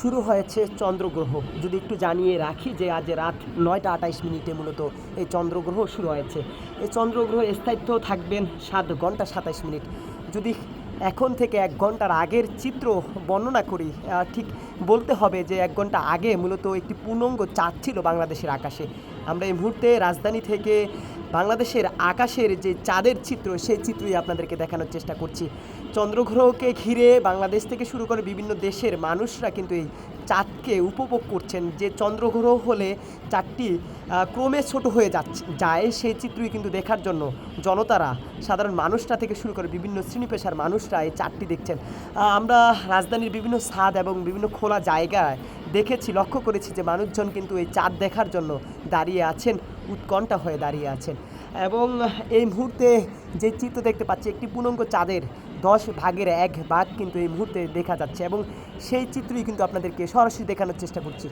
শুরু হয়েছে চন্দ্রগ্রহ। যদি একটু জানিয়ে রাখি যে আজ রাত ৯টা ২৮ মূলত এই চন্দ্রগ্রহ শুরু হয়েছে। এই চন্দ্রগ্রহ স্থায়িত্ব থাকবেন ৭ ঘন্টা ২৭ মিনিট। যদি এখন থেকে ১ ঘন্টার আগের চিত্র বর্ণনা করি, ঠিক বলতে হবে যে ১ ঘন্টা আগে মূলত একটি পূর্ণাঙ্গ চাঁদ ছিল বাংলাদেশের আকাশে। আমরা এই মুহূর্তে রাজধানী থেকে বাংলাদেশের আকাশের যে চাঁদের চিত্র, সেই চিত্রই আপনাদেরকে দেখানোর চেষ্টা করছি। চন্দ্রগ্রহকে ঘিরে বাংলাদেশ থেকে শুরু করে বিভিন্ন দেশের মানুষরা কিন্তু এই চাঁদকে উপভোগ করছেন। যে চন্দ্রগ্রহ হলে চাঁদটি ক্রমে ছোট হয়ে যায়, সেই চিত্রই কিন্তু দেখার জন্য জনতারা, সাধারণ মানুষরা থেকে শুরু করে বিভিন্ন শ্রেণী পেশার মানুষরা এই চাঁদটি দেখছেন। আমরা রাজধানীর বিভিন্ন ছাদ এবং বিভিন্ন খোলা জায়গায় দেখেছি, লক্ষ্য করেছি যে মানুষজন কিন্তু এই চাঁদ দেখার জন্য দাঁড়িয়ে আছেন, উৎকণ্ঠা হয়ে দাঁড়িয়ে আছেন। এবং এই মুহূর্তে যে চিত্র দেখতে পাচ্ছি, একটি পূর্ণাঙ্গ চাঁদের ১০ ভাগের ১ ভাগ কিন্তু এই মুহূর্তে দেখা যাচ্ছে, এবং সেই চিত্রই কিন্তু আপনাদেরকে সরাসরি দেখানোর চেষ্টা করছি।